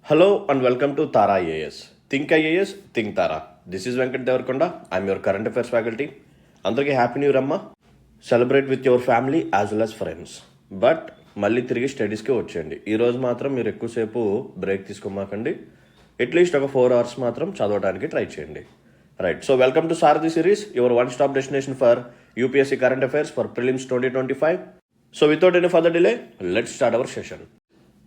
Hello and welcome to Tara IAS. Think IAS, think Tara. This is Venkat Devarkonda. I'm your current affairs faculty. అందరికీ happy new year అమ్మా. Celebrate with your family as well as friends. But మళ్ళీ తిరిగి స్టడీస్కి వచ్చేయండి. ఈరోజు మాత్రం మీరు ఎక్కువసేపు break తీసుకోమాకండి. At least ఒక 4 hours మాత్రం చదవడానికి ట్రై చేయండి. Right, so welcome to Sarathi series, your one stop destination for UPSC current affairs for prelims 2025. So without any further delay, let's start our session.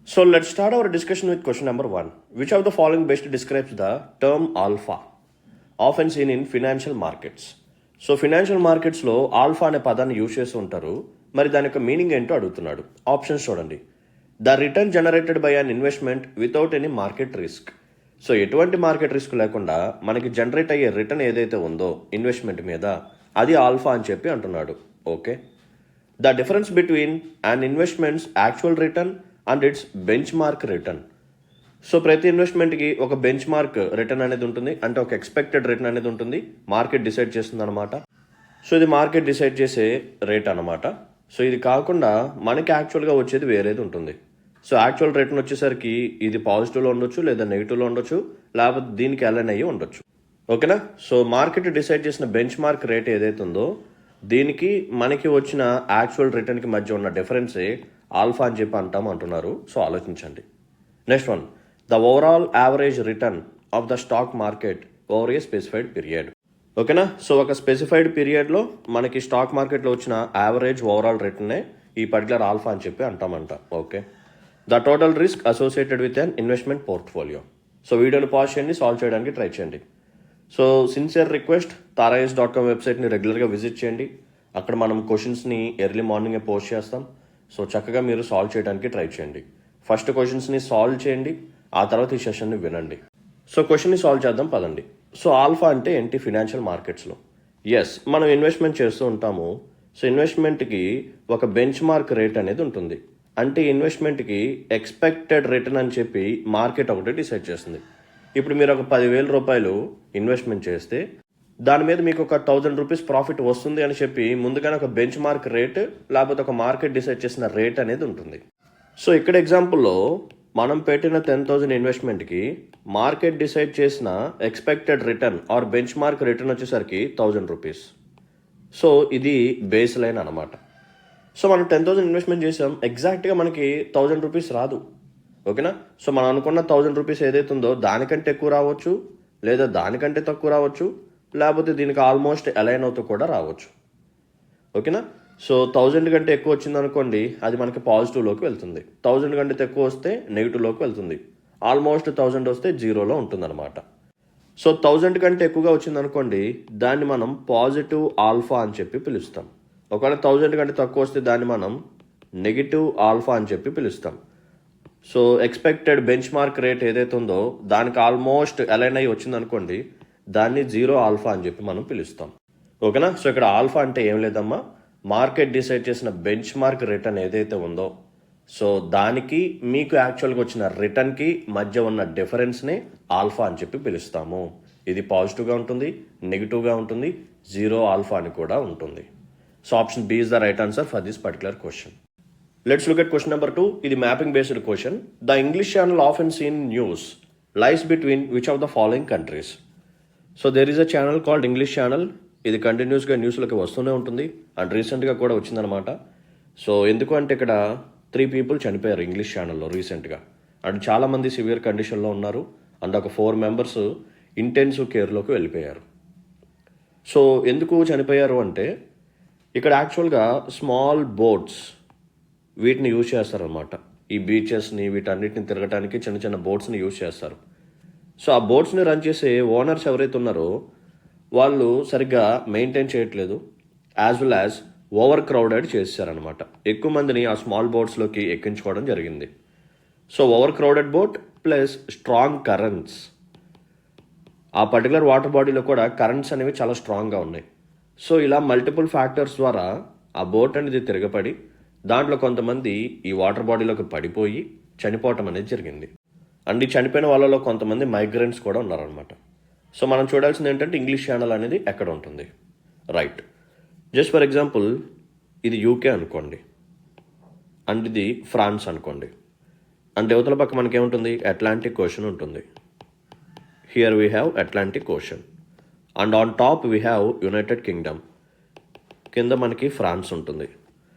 So let's start our discussion with question number 1. Which of the following best describes the term alpha, often seen in financial markets? So financial మార్కెట్స్లో alpha అనే పదాన్ని use చేస్తూ ఉంటారు. మరి దాని యొక్క meaning ఏంటో అడుగుతున్నాడు. ఆప్షన్స్ చూడండి. The return generated by an investment without any market risk. So ఎటువంటి మార్కెట్ రిస్క్ లేకుండా మనకి జనరేట్ అయ్యే రిటర్న్ ఏదైతే ఉందో ఇన్వెస్ట్మెంట్ మీద, అది ఆల్ఫా అని చెప్పి అంటున్నాడు. Okay. The difference between an investments actual return and it's bench mark return. So ప్రతి ఇన్వెస్ట్మెంట్కి ఒక బెంచ్ మార్క్ రిటర్న్ అనేది ఉంటుంది, అంటే ఒక ఎక్స్పెక్టెడ్ రిటర్న్ అనేది ఉంటుంది. మార్కెట్ డిసైడ్ చేస్తుంది అనమాట. సో ఇది మార్కెట్ డిసైడ్ చేసే రేట్ అనమాట. సో ఇది కాకుండా మనకి యాక్చువల్గా వచ్చేది వేరేది ఉంటుంది. సో యాక్చువల్ రిటర్న్ వచ్చేసరికి ఇది పాజిటివ్లో ఉండొచ్చు, లేదా నెగిటివ్లో ఉండొచ్చు, లేకపోతే దీనికి అలైన్ అయ్యి ఉండొచ్చు. ఓకేనా. సో మార్కెట్ డిసైడ్ చేసిన బెంచ్ మార్క్ రేట్ ఏదైతే ఉందో దీనికి మనకి వచ్చిన యాక్చువల్ రిటర్న్కి మధ్య ఉన్న డిఫరెన్సే ఆల్ఫా అని చెప్పి అంటున్నారు. సో ఆలోచించండి. Next one, the overall average return of the stock market over a specified period. ఓకేనా. సో ఒక స్పెసిఫైడ్ పీరియడ్లో మనకి స్టాక్ మార్కెట్లో వచ్చిన యావరేజ్ ఓవరాల్ రిటర్నే ఈ పర్టికులర్ ఆల్ఫా అని చెప్పి అంటామంట. Okay. The total risk associated with an investment portfolio. So వీడియోని పాజ్ చేయండి, సాల్వ్ చేయడానికి ట్రై చేయండి. సో సిన్సియర్ రిక్వెస్ట్, tarais.com వెబ్సైట్ని రెగ్యులర్గా విజిట్ చేయండి. అక్కడ మనం క్వశ్చన్స్ని ఎర్లీ మార్నింగే పోస్ట్ చేస్తాం. సో చక్కగా మీరు సాల్వ్ చేయడానికి ట్రై చేయండి. ఫస్ట్ క్వశ్చన్స్ని సాల్వ్ చేయండి, ఆ తర్వాత ఈ సెషన్ని వినండి. సో క్వశ్చన్ని సాల్వ్ చేద్దాం పదండి. సో ఆల్ఫా అంటే ఏంటి ఫినాన్షియల్ మార్కెట్స్లో? ఎస్, మనం ఇన్వెస్ట్మెంట్ చేస్తూ ఉంటాము. సో ఇన్వెస్ట్మెంట్కి ఒక బెంచ్ మార్క్ రేట్ అనేది ఉంటుంది. అంటే ఇన్వెస్ట్మెంట్కి ఎక్స్పెక్టెడ్ రిటర్న్ అని చెప్పి మార్కెట్ ఒకటి డిసైడ్ చేస్తుంది. ఇప్పుడు మీరు ఒక 10,000 రూపాయలు ఇన్వెస్ట్మెంట్ చేస్తే దాని మీద మీకు ఒక 1,000 రూపీస్ ప్రాఫిట్ వస్తుంది అని చెప్పి ముందుగానే ఒక బెంచ్ మార్క్ రేట్, లేకపోతే ఒక మార్కెట్ డిసైడ్ చేసిన రేట్ అనేది ఉంటుంది. సో ఇక్కడ ఎగ్జాంపుల్లో మనం పెట్టిన 10,000 ఇన్వెస్ట్మెంట్కి మార్కెట్ డిసైడ్ చేసిన expected return or benchmark return వచ్చేసరికి 1,000 రూపీస్. సో ఇది బేస్ లైన్ అనమాట. సో మనం 10,000 ఇన్వెస్ట్మెంట్ చేసాం, ఎగ్జాక్ట్గా మనకి 1,000 రూపీస్ రాదు. ఓకేనా. సో మనం అనుకున్న 1,000 రూపీస్ ఏదైతే ఉందో దానికంటే ఎక్కువ రావచ్చు, లేదా దానికంటే తక్కువ రావచ్చు, లేకపోతే దీనికి ఆల్మోస్ట్ అలైన్ అవుతూ కూడా రావచ్చు. ఓకేనా. సో 1,000 కంటే ఎక్కువ వచ్చింది అనుకోండి, అది మనకి పాజిటివ్లోకి వెళ్తుంది. 1,000 కంటే తక్కువ వస్తే నెగిటివ్లోకి వెళ్తుంది. ఆల్మోస్ట్ 1,000 వస్తే జీరోలో ఉంటుందన్నమాట. సో 1,000 కంటే ఎక్కువగా వచ్చింది అనుకోండి, దాన్ని మనం పాజిటివ్ ఆల్ఫా అని చెప్పి పిలుస్తాం. ఒకవేళ 1,000 కంటే తక్కువ వస్తే దాన్ని మనం నెగిటివ్ ఆల్ఫా అని చెప్పి పిలుస్తాం. So expected bench mark rate ఏదైతే ఉందో దానికి ఆల్మోస్ట్ అలైన్ అయ్యి వచ్చింది అనుకోండి, దాన్ని జీరో ఆల్ఫా అని చెప్పి మనం పిలుస్తాం. ఓకేనా. సో ఇక్కడ ఆల్ఫా అంటే ఏం లేదమ్మా, మార్కెట్ డిసైడ్ చేసిన బెంచ్ మార్క్ రిటర్న్ ఏదైతే ఉందో సో దానికి మీకు యాక్చువల్గా వచ్చిన రిటర్న్కి మధ్య ఉన్న డిఫరెన్స్ని ఆల్ఫా అని చెప్పి పిలుస్తాము. ఇది పాజిటివ్గా ఉంటుంది, నెగిటివ్గా ఉంటుంది, జీరో ఆల్ఫా అని కూడా ఉంటుంది. So option B is the right answer for this particular question. Let's look at question number 2. ఇది mapping based question. The English channel often seen in news lies between which of the following countries? So there is a channel called English channel. ఇది కంటిన్యూస్గా న్యూస్లోకి వస్తూనే ఉంటుంది and రీసెంట్గా కూడా వచ్చిందనమాట. So ఎందుకు అంటే ఇక్కడ 3 people చనిపోయారు ఇంగ్లీష్ ఛానల్లో రీసెంట్గా. అండ్ చాలామంది సివియర్ కండిషన్లో ఉన్నారు అండ్ ఒక 4 members ఇంటెన్సివ్ కేర్లోకి వెళ్ళిపోయారు. సో ఎందుకు చనిపోయారు అంటే ఇక్కడ యాక్చువల్గా స్మాల్ బోట్స్ వీటిని యూజ్ చేస్తారనమాట. ఈ బీచెస్ని వీటన్నిటిని తిరగటానికి చిన్న చిన్న బోట్స్ని యూజ్ చేస్తారు. సో ఆ బోట్స్ని రన్ చేసే ఓనర్స్ ఎవరైతే ఉన్నారో వాళ్ళు సరిగ్గా మెయింటైన్ చేయట్లేదు, as well as over crowded చేశారనమాట. ఎక్కువ మందిని ఆ స్మాల్ బోట్స్లోకి ఎక్కించుకోవడం జరిగింది. So over crowded boat plus strong currents, ఆ పర్టికులర్ వాటర్ బాడీలో కూడా కరెంట్స్ అనేవి చాలా స్ట్రాంగ్గా ఉన్నాయి. సో ఇలా మల్టిపుల్ ఫ్యాక్టర్స్ ద్వారా ఆ బోట్ అనేది తిరగపడి దాంట్లో కొంతమంది ఈ వాటర్ బాడీలోకి పడిపోయి చనిపోవటం అనేది జరిగింది. అండ్ ఈ చనిపోయిన వాళ్ళలో కొంతమంది మైగ్రెంట్స్ కూడా ఉన్నారనమాట. సో మనం చూడాల్సింది ఏంటంటే ఇంగ్లీష్ ఛానల్ అనేది ఎక్కడ ఉంటుంది. రైట్, జస్ట్ ఫర్ ఎగ్జాంపుల్ ఇది యూకే అనుకోండి అండ్ ఇది ఫ్రాన్స్ అనుకోండి. అండ్ యువతల పక్క మనకేముంటుంది, అట్లాంటిక్ ఓషన్ ఉంటుంది. Here we have Atlantic ocean. And on top we have United Kingdom. కింద మనకి ఫ్రాన్స్ ఉంటుంది.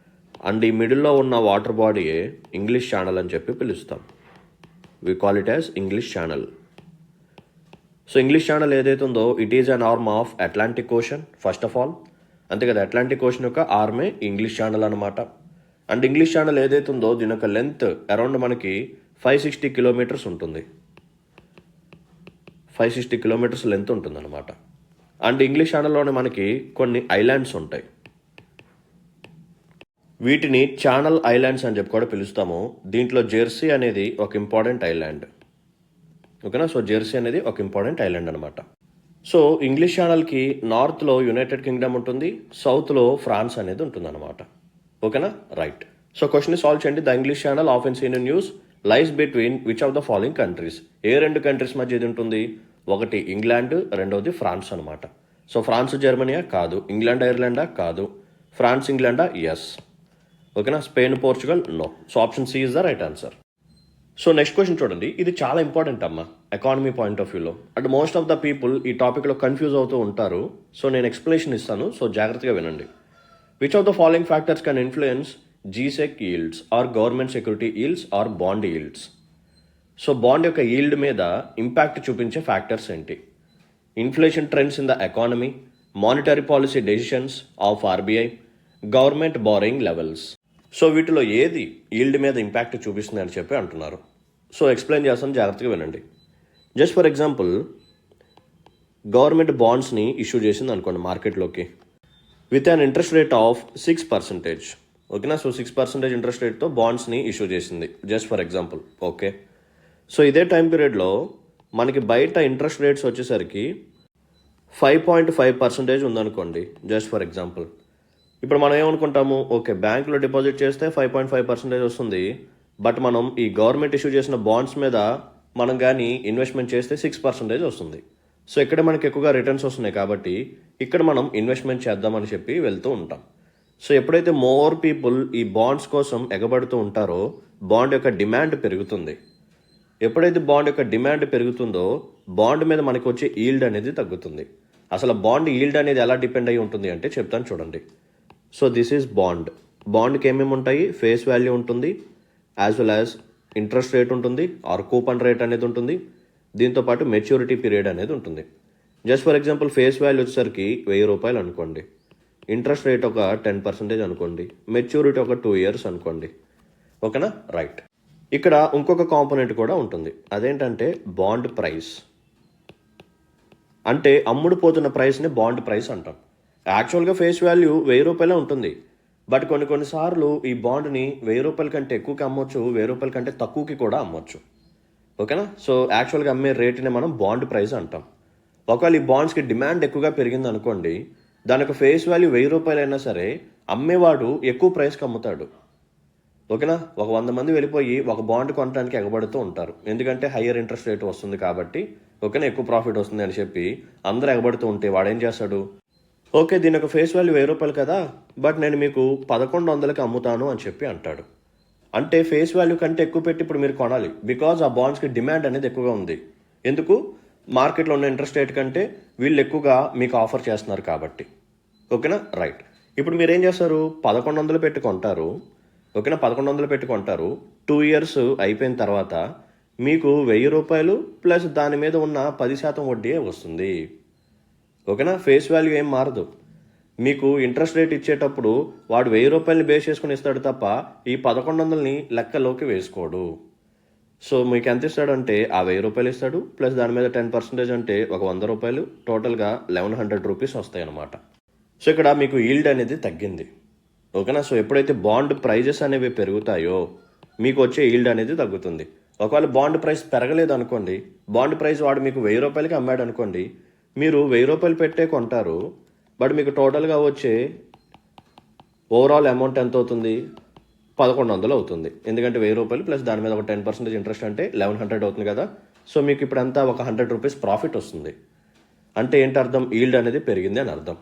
అండ్ ఈ మిడిల్లో ఉన్న వాటర్ బాడీయే ఇంగ్లీష్ ఛానల్ అని చెప్పి పిలుస్తాం. We call it as English channel. So English channel ఏదైతే ఉందో it is an arm of Atlantic ocean first of all. అంతే కదా, అట్లాంటిక్ ఓషన్ యొక్క ఆర్మే ఇంగ్లీష్ ఛానల్ అనమాట. అండ్ ఇంగ్లీష్ ఛానల్ ఏదైతే ఉందో దీని యొక్క లెంత్ అరౌండ్ మనకి 560 కిలోమీటర్స్ ఉంటుంది. 560 కిలోమీటర్స్ లెంత్ ఉంటుంది అనమాట. అండ్ ఇంగ్లీష్ ఛానల్లోనే మనకి కొన్ని ఐలాండ్స్ ఉంటాయి. వీటిని ఛానల్ ఐలాండ్స్ అని చెప్పి కూడా పిలుస్తాము. దీంట్లో జెర్సీ అనేది ఒక ఇంపార్టెంట్ ఐలాండ్. ఓకేనా, సో జెర్సీ అనేది ఒక ఇంపార్టెంట్ ఐలాండ్ అనమాట. సో ఇంగ్లీష్ ఛానల్కి నార్త్లో యునైటెడ్ కింగ్డమ్ ఉంటుంది, సౌత్లో ఫ్రాన్స్ అనేది ఉంటుంది అనమాట. ఓకేనా, రైట్. సో క్వశ్చన్ సాల్వ్ చేయండి. The English channel of in seen in news lies between which of the following countries. ఏ రెండు కంట్రీస్ మధ్య ఇది ఉంటుంది? ఒకటి ఇంగ్లాండ్, రెండవది ఫ్రాన్స్ అనమాట. సో ఫ్రాన్స్ జర్మనీయా? కాదు. ఇంగ్లాండ్ ఐర్లాండా? కాదు. ఫ్రాన్స్ ఇంగ్లాండా? ఎస్. ఓకేనా, Spain Portugal? No. So option C is the right answer. So next question చూడండి, ఇది చాలా ఇంపార్టెంట్ అమ్మా ఎకానమీ పాయింట్ ఆఫ్ వ్యూలో. And most of the people ఈ టాపిక్లో కన్ఫ్యూజ్ అవుతూ ఉంటారు. సో నేను ఎక్స్ప్లెనేషన్ ఇస్తాను, సో జాగ్రత్తగా వినండి. Which of the following factors can influence G sec yields or government security yields or bond yields? So bond యొక్క ఈల్డ్ మీద ఇంపాక్ట్ చూపించే ఫ్యాక్టర్స్ ఏంటి? Inflation trends in the economy, monetary policy decisions of RBI, government borrowing levels. So వీటిలో ఏది yield మీద impact చూపిస్తుంది అని చెప్పి అంటున్నారు. సో ఎక్స్ప్లెయిన్ చేస్తాను, జాగ్రత్తగా వినండి. జస్ట్ ఫర్ ఎగ్జాంపుల్, గవర్నమెంట్ బాండ్స్ని ఇష్యూ చేసింది అనుకోండి మార్కెట్లోకి with an interest rate of 6%. ఓకేనా, సో 6% ఇంట్రెస్ట్ రేట్తో బాండ్స్ని ఇష్యూ చేసింది just for example. Okay, so ఇదే టైం పీరియడ్లో మనకి బయట ఇంట్రెస్ట్ రేట్స్ వచ్చేసరికి 5.5% ఉందనుకోండి జస్ట్ ఫర్ ఎగ్జాంపుల్. ఇప్పుడు మనం ఏమనుకుంటాము, ఓకే బ్యాంకులో డిపాజిట్ చేస్తే 5.5% వస్తుంది, బట్ మనం ఈ గవర్నమెంట్ ఇష్యూ చేసిన బాండ్స్ మీద మనం కానీ ఇన్వెస్ట్మెంట్ చేస్తే 6% వస్తుంది. సో ఇక్కడ మనకి ఎక్కువగా రిటర్న్స్ వస్తున్నాయి కాబట్టి ఇక్కడ మనం ఇన్వెస్ట్మెంట్ చేద్దామని చెప్పి వెళ్తూ ఉంటాం. సో ఎప్పుడైతే మోర్ పీపుల్ ఈ బాండ్స్ కోసం ఎగబడుతూ ఉంటారో బాండ్ యొక్క డిమాండ్ పెరుగుతుంది. ఎప్పుడైతే బాండ్ యొక్క డిమాండ్ పెరుగుతుందో బాండ్ మీద మనకు వచ్చే ఈల్డ్ అనేది తగ్గుతుంది. అసలు బాండ్ ఈల్డ్ అనేది ఎలా డిపెండ్ అయి ఉంటుంది అంటే చెప్తాను చూడండి. So this is bond. బాండ్కి ఏమేమి ఉంటాయి? ఫేస్ వాల్యూ ఉంటుంది, as well as interest rate ఉంటుంది ఆర్ కూపన్ రేట్ అనేది ఉంటుంది. దీంతోపాటు మెచ్యూరిటీ పీరియడ్ అనేది ఉంటుంది. Just for example face value వచ్చేసరికి 1000 రూపాయలు అనుకోండి, ఇంట్రెస్ట్ రేట్ ఒక 10% అనుకోండి, మెచ్యూరిటీ ఒక 2 years అనుకోండి. ఓకేనా, రైట్. ఇక్కడ ఇంకొక కాంపోనెంట్ కూడా ఉంటుంది, అదేంటంటే బాండ్ ప్రైస్. అంటే అమ్ముడు పోతున్న ప్రైస్ని బాండ్ ప్రైస్ అంటాం. యాక్చువల్గా ఫేస్ వాల్యూ 1000 రూపాయలే ఉంటుంది, బట్ కొన్నిసార్లు ఈ బాండ్ని 1000 రూపాయల కంటే ఎక్కువకి అమ్మొచ్చు, 1000 రూపాయల కంటే తక్కువకి కూడా అమ్మొచ్చు. ఓకేనా, సో యాక్చువల్గా అమ్మే రేట్ని మనం బాండ్ ప్రైస్ అంటాం. ఒకవేళ ఈ బాండ్స్కి డిమాండ్ ఎక్కువగా పెరిగింది అనుకోండి, దాని యొక్క ఫేస్ వాల్యూ 1000 రూపాయలు అయినా సరే అమ్మేవాడు ఎక్కువ ప్రైస్కి అమ్ముతాడు. ఓకేనా, ఒక 100 మంది వెళ్ళిపోయి ఒక బాండ్ కొనడానికి ఎగబడుతూ ఉంటారు, ఎందుకంటే హయ్యర్ ఇంట్రెస్ట్ రేట్ వస్తుంది కాబట్టి. ఓకేనా, ఎక్కువ ప్రాఫిట్ వస్తుంది అని చెప్పి అందరూ ఎగబడుతూ ఉంటే వాడు ఏం చేస్తాడు, ఓకే దీని యొక్క ఫేస్ వాల్యూ 1000 రూపాయలు కదా, బట్ నేను మీకు 1100కి అమ్ముతాను అని చెప్పి అంటాడు. అంటే ఫేస్ వాల్యూ కంటే ఎక్కువ పెట్టి ఇప్పుడు మీరు కొనాలి, బికాజ్ ఆ బాండ్స్కి డిమాండ్ అనేది ఎక్కువగా ఉంది. ఎందుకు? మార్కెట్లో ఉన్న ఇంట్రెస్ట్ రేట్ కంటే వీళ్ళు ఎక్కువగా మీకు ఆఫర్ చేస్తున్నారు కాబట్టి. ఓకేనా, రైట్. ఇప్పుడు మీరు ఏం చేస్తారు, 1100 పెట్టి కొంటారు. ఓకేనా, 1100 పెట్టి కొంటారు. 2 years అయిపోయిన తర్వాత మీకు 1000 రూపాయలు ప్లస్ దాని మీద ఉన్న 10% వడ్డీ వస్తుంది. ఓకేనా, ఫేస్ వాల్యూ ఏం మారదు. మీకు ఇంట్రెస్ట్ రేట్ ఇచ్చేటప్పుడు వాడు 1000 రూపాయలని బేస్ చేసుకుని ఇస్తాడు తప్ప ఈ 1100ని లెక్కలోకి వేసుకోడు. సో మీకు ఎంత ఇస్తాడంటే ఆ 1000 రూపాయలు ఇస్తాడు, ప్లస్ దాని మీద 10% అంటే ఒక 100 రూపాయలు, టోటల్గా 1100 రూపీస్ వస్తాయి అన్నమాట. సో ఇక్కడ మీకు ఈల్డ్ అనేది తగ్గింది. ఓకేనా, సో ఎప్పుడైతే బాండ్ ప్రైజెస్ అనేవి పెరుగుతాయో మీకు వచ్చే ఈల్డ్ అనేది తగ్గుతుంది. ఒకవేళ బాండ్ ప్రైస్ పెరగలేదు అనుకోండి, బాండ్ ప్రైస్ వాడు మీకు 1000 రూపాయలకి అమ్మాడు అనుకోండి, మీరు 1000 రూపాయలు పెట్టే కొంటారు, బట్ మీకు టోటల్గా వచ్చే ఓవరాల్ అమౌంట్ ఎంత అవుతుంది, 1100 అవుతుంది. ఎందుకంటే 1000 రూపాయలు ప్లస్ దాని మీద ఒక 10% ఇంట్రెస్ట్ అంటే 1100 అవుతుంది కదా. సో మీకు ఇప్పుడు అంతా ఒక 100 రూపీస్ ప్రాఫిట్ వస్తుంది. అంటే ఏంటి అర్థం, ఈల్డ్ అనేది పెరిగింది అని అర్థం.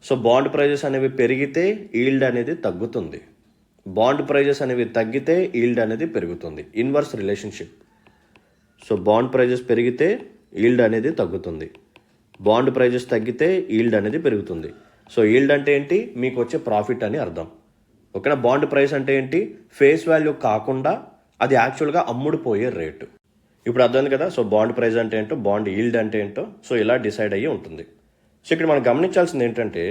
సో బాండ్ ప్రైజెస్ అనేవి పెరిగితే ఈల్డ్ అనేది తగ్గుతుంది. బాండ్ ప్రైజెస్ అనేవి తగ్గితే ఈల్డ్ అనేది పెరుగుతుంది. Inverse relationship. So bond prices పెరిగితే ఈల్డ్ అనేది తగ్గుతుంది, బాండ్ ప్రైజెస్ తగ్గితే ఈల్డ్ అనేది పెరుగుతుంది. సో ఈల్డ్ అంటే ఏంటి? మీకు వచ్చే ప్రాఫిట్ అని అర్థం. ఓకేనా? బాండ్ ప్రైస్ అంటే ఏంటి? ఫేస్ వాల్యూ కాకుండా అది యాక్చువల్గా అమ్ముడుపోయే రేటు. ఇప్పుడు అర్థం కదా. సో బాండ్ ప్రైస్ అంటే ఏంటో, బాండ్ ఈల్డ్ అంటే ఏంటో, సో ఇలా డిసైడ్ అయ్యి ఉంటుంది. సో ఇక్కడ మనం గమనించాల్సింది ఏంటంటే,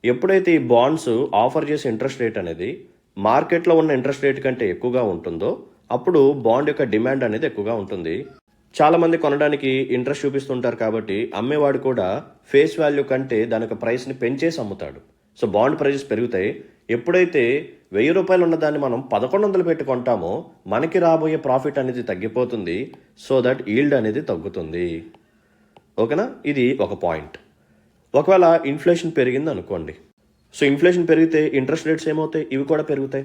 ఎప్పుడైతే ఈ బాండ్స్ ఆఫర్ చేసే ఇంట్రెస్ట్ రేట్ అనేది మార్కెట్లో ఉన్న ఇంట్రెస్ట్ రేట్ కంటే ఎక్కువగా ఉంటుందో అప్పుడు బాండ్ యొక్క డిమాండ్ అనేది ఎక్కువగా ఉంటుంది. చాలామంది కొనడానికి ఇంట్రెస్ట్ చూపిస్తుంటారు కాబట్టి అమ్మేవాడు కూడా ఫేస్ వాల్యూ కంటే దాని యొక్క ప్రైస్ని పెంచేసి అమ్ముతాడు. సో బాండ్ ప్రైజెస్ పెరుగుతాయి. ఎప్పుడైతే 1000 రూపాయలు ఉన్న దాన్ని మనం 1100 పెట్టి కొంటామో మనకి రాబోయే ప్రాఫిట్ అనేది తగ్గిపోతుంది. సో దట్ ఈల్డ్ అనేది తగ్గుతుంది. ఓకేనా? ఇది ఒక పాయింట్. ఒకవేళ ఇన్ఫ్లేషన్ పెరిగింది అనుకోండి. సో ఇన్ఫ్లేషన్ పెరిగితే ఇంట్రెస్ట్ రేట్స్ ఏమవుతాయి? ఇవి కూడా పెరుగుతాయి.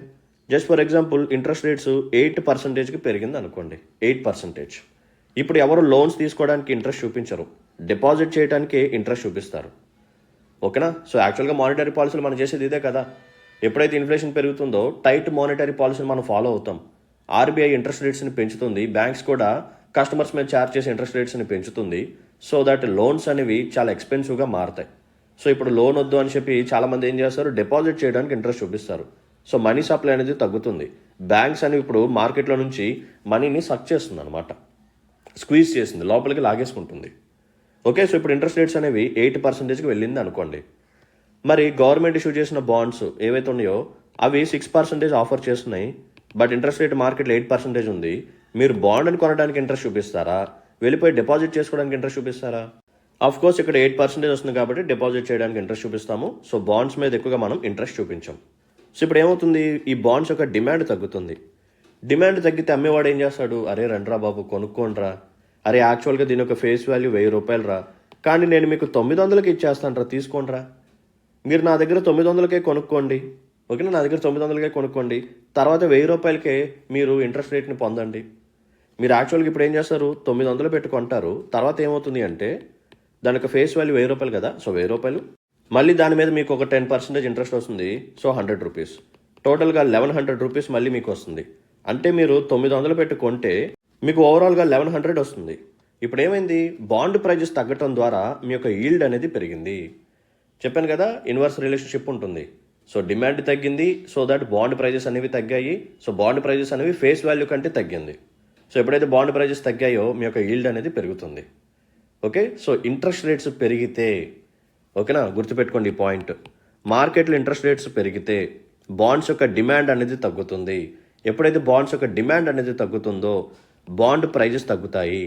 Just for example interest rates 8%కి పెరిగింది అనుకోండి. 8%. ఇప్పుడు ఎవరు లోన్స్ తీసుకోవడానికి ఇంట్రెస్ట్ చూపించరు, డిపాజిట్ చేయడానికే ఇంట్రెస్ట్ చూపిస్తారు. ఓకేనా? సో యాక్చువల్గా మానిటరీ పాలసీలు మనం చేసేది ఇదే కదా. ఎప్పుడైతే ఇన్ఫ్లేషన్ పెరుగుతుందో టైట్ మానిటరీ పాలసీని మనం ఫాలో అవుతాం. ఆర్బీఐ ఇంట్రెస్ట్ రేట్స్ని పెంచుతుంది, బ్యాంక్స్ కూడా కస్టమర్స్ మీద ఛార్జ్ చేసే ఇంట్రెస్ట్ రేట్స్ని పెంచుతుంది. సో దట్ లోన్స్ అనేవి చాలా ఎక్స్పెన్సివ్గా మారుతాయి. సో ఇప్పుడు లోన్ వద్దు అని చెప్పి చాలామంది ఏం చేస్తారు? డిపాజిట్ చేయడానికి ఇంట్రెస్ట్ చూపిస్తారు. సో మనీ సప్లై అనేది తగ్గుతుంది. బ్యాంక్స్ అనేవి ఇప్పుడు మార్కెట్లో నుంచి మనీని సక్ చేస్తుంది అనమాట, స్క్వీజ్ చేసింది, లోపలికి లాగేసుకుంటుంది. ఓకే, సో ఇప్పుడు ఇంట్రెస్ట్ రేట్స్ అనేవి 8%కి వెళ్ళింది అనుకోండి. మరి గవర్నమెంట్ ఇష్యూ చేసిన బాండ్స్ ఏవైతే ఉన్నాయో అవి 6% ఆఫర్ చేస్తున్నాయి. బట్ ఇంట్రెస్ట్ రేట్ మార్కెట్లో 8% ఉంది. మీరు బాండ్ని కొనడానికి ఇంట్రెస్ట్ చూపిస్తారా, వెళ్ళిపోయి డిపాజిట్ చేసుకోవడానికి ఇంట్రెస్ట్ చూపిస్తారా? ఆఫ్ కోర్స్ ఇక్కడ 8% వస్తుంది కాబట్టి డిపాజిట్ చేయడానికి ఇంట్రెస్ట్ చూపిస్తాము. సో బాండ్స్ మీద ఎక్కువగా మనం ఇంట్రెస్ట్ చూపించాం. సో ఇప్పుడు ఏమవుతుంది? ఈ బాండ్స్ యొక్క డిమాండ్ తగ్గుతుంది. డిమాండ్ తగ్గితే అమ్మేవాడు ఏం చేస్తాడు? అరే రండ్రా బాబు కొనుక్కోండ్రా, అరే యాక్చువల్గా దీని యొక్క ఫేస్ వాల్యూ 1000 రూపాయలు రా, కానీ నేను మీకు 900కి ఇచ్చేస్తాను రా, తీసుకోండిరా, మీరు నా దగ్గర 900కే కొనుక్కోండి. ఓకేనా? నా దగ్గర 900కే కొనుక్కోండి, తర్వాత 1000 రూపాయలకే మీరు ఇంట్రెస్ట్ రేట్ని పొందండి. మీరు యాక్చువల్గా ఇప్పుడు ఏం చేస్తారు? 900 పెట్టుకుంటారు. తర్వాత ఏమవుతుంది అంటే దాని యొక్క ఫేస్ వాల్యూ 1000 రూపాయలు కదా. సో 1000 రూపాయలు, మళ్ళీ దాని మీద మీకు ఒక 10% ఇంట్రెస్ట్ వస్తుంది. సో 100 రూపీస్, టోటల్గా 1100 రూపీస్ మళ్ళీ మీకు వస్తుంది. అంటే మీరు 900 పెట్టి కొంటే మీకు ఓవరాల్గా 1100 వస్తుంది. ఇప్పుడు ఏమైంది? బాండ్ ప్రైజెస్ తగ్గటం ద్వారా మీ యొక్క ఈల్డ్ అనేది పెరిగింది. చెప్పాను కదా, ఇన్వర్స్ రిలేషన్షిప్ ఉంటుంది. సో డిమాండ్ తగ్గింది, సో దట్ బాండ్ ప్రైజెస్ అనేవి తగ్గాయి. సో బాండ్ ప్రైజెస్ అనేవి ఫేస్ వాల్యూ కంటే తగ్గింది. సో ఎప్పుడైతే బాండ్ ప్రైజెస్ తగ్గాయో మీ యొక్క ఈల్డ్ అనేది పెరుగుతుంది. ఓకే, సో ఇంట్రెస్ట్ రేట్స్ పెరిగితే, ఓకేనా, గుర్తుపెట్టుకోండి ఈ పాయింట్, మార్కెట్లో ఇంట్రెస్ట్ రేట్స్ పెరిగితే బాండ్స్ యొక్క డిమాండ్ అనేది తగ్గుతుంది. ఎప్పుడైతే బాండ్స్ యొక్క డిమాండ్ అనేది తగ్గుతుందో బాండ్ ప్రైజెస్ తగ్గుతాయి.